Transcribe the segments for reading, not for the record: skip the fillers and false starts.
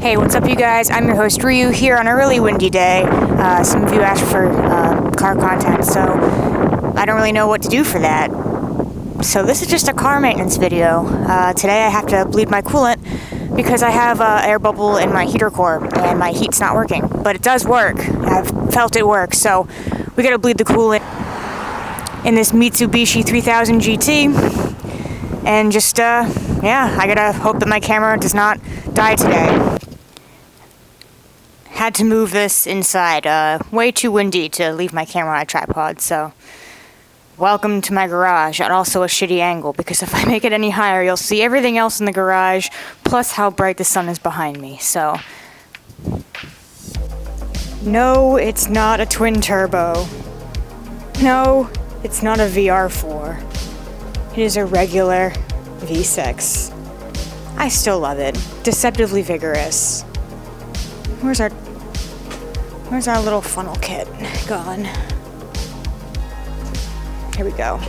Hey, what's up you guys? I'm your host Ryu here on a really windy day. Some of you asked for car content, so I don't really know what to do for that. So this is just a car maintenance video. Today I have to bleed my coolant because I have an air bubble in my heater core and my heat's not working. But it does work. I've felt it work, so we gotta bleed the coolant in this Mitsubishi 3000gt. And just, yeah, I gotta hope that my camera does not die today. Had to move this inside. Way too windy to leave my camera on a tripod, so welcome to my garage, and also a shitty angle, because if I make it any higher, you'll see everything else in the garage, plus how bright the sun is behind me, so. No, it's not a twin turbo. No, it's not a VR4. It is a regular V6. I still love it. Deceptively vigorous. Where's our little funnel kit gone? Here we go.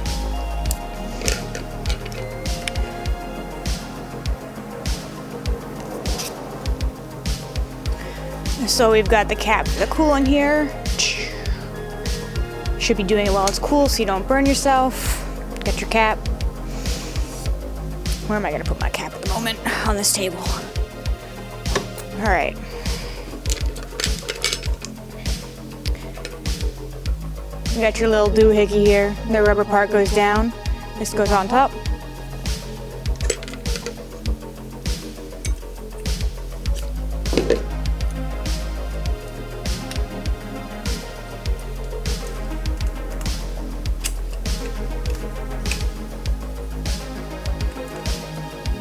So we've got the cap for the coolant here. Should be doing it while it's cool so you don't burn yourself. Get your cap. Where am I gonna put my cap at the moment? On this table. All right. You got your little doohickey here. The rubber part goes down. This goes on top.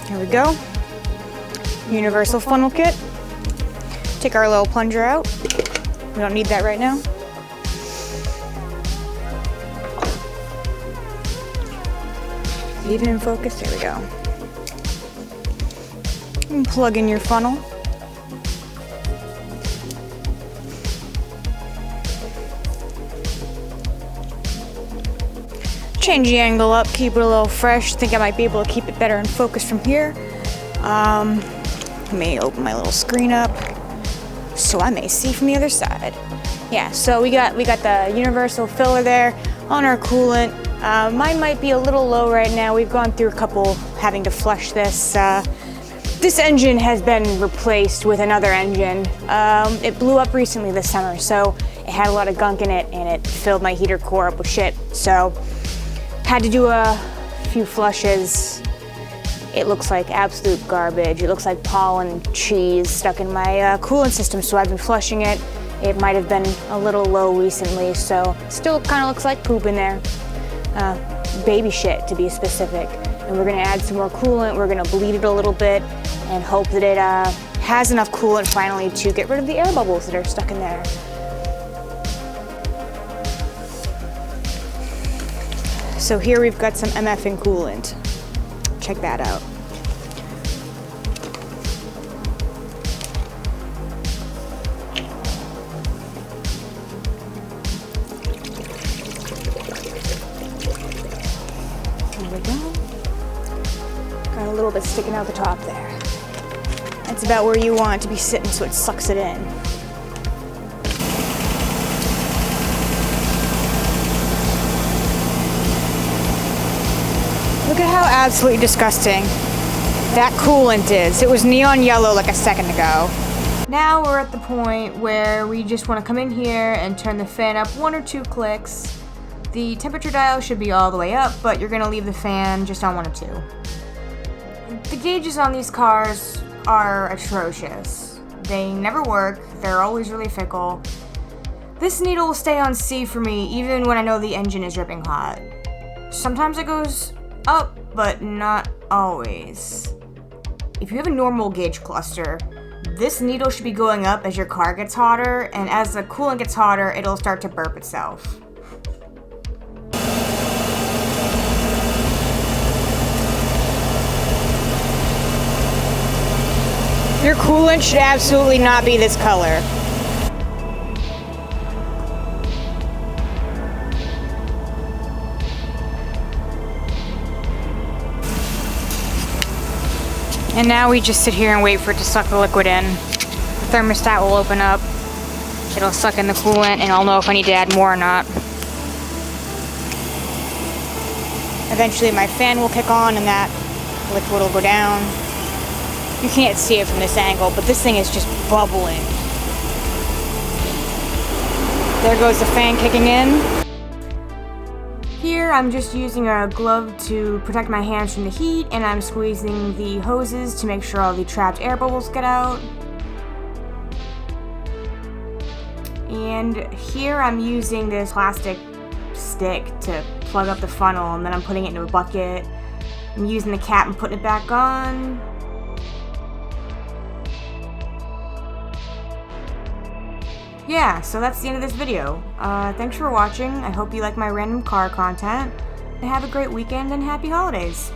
Here we go. Universal funnel kit. Take our little plunger out. We don't need that right now. Even in focus, there we go. And plug in your funnel. Change the angle up, keep it a little fresh. Think I might be able to keep it better in focus from here. Let me open my little screen up so I may see from the other side. Yeah, so we got the universal filler there on our coolant. Mine might be a little low right now. We've gone through a couple having to flush this. This engine has been replaced with another engine. It blew up recently this summer, so it had a lot of gunk in it, and it filled my heater core up with shit. So had to do a few flushes. It looks like absolute garbage. It looks like pollen cheese stuck in my coolant system, so I've been flushing it. It might have been a little low recently, so still kind of looks like poop in there. Baby shit, to be specific. And we're gonna add some more coolant. We're gonna bleed it a little bit and hope that it has enough coolant finally to get rid of the air bubbles that are stuck in there. So here we've got some MFing coolant. Check that out. Got a little bit sticking out the top there. That's about where you want it to be sitting so it sucks it in. Look at how absolutely disgusting that coolant is. It was neon yellow like a second ago. Now we're at the point where we just want to come in here and turn the fan up 1 or 2 clicks. The temperature dial should be all the way up, but you're gonna leave the fan just on 1 or 2. The gauges on these cars are atrocious. They never work, they're always really fickle. This needle will stay on C for me even when I know the engine is dripping hot. Sometimes it goes up, but not always. If you have a normal gauge cluster, this needle should be going up as your car gets hotter, and as the coolant gets hotter, it'll start to burp itself. Your coolant should absolutely not be this color. And now we just sit here and wait for it to suck the liquid in. The thermostat will open up. It'll suck in the coolant and I'll know if I need to add more or not. Eventually my fan will kick on and that liquid will go down. You can't see it from this angle, but this thing is just bubbling. There goes the fan kicking in. Here I'm just using a glove to protect my hands from the heat, and I'm squeezing the hoses to make sure all the trapped air bubbles get out. And here I'm using this plastic stick to plug up the funnel, and then I'm putting it into a bucket. I'm using the cap and putting it back on. Yeah, so that's the end of this video. Thanks for watching. I hope you like my random car content. And have a great weekend and happy holidays.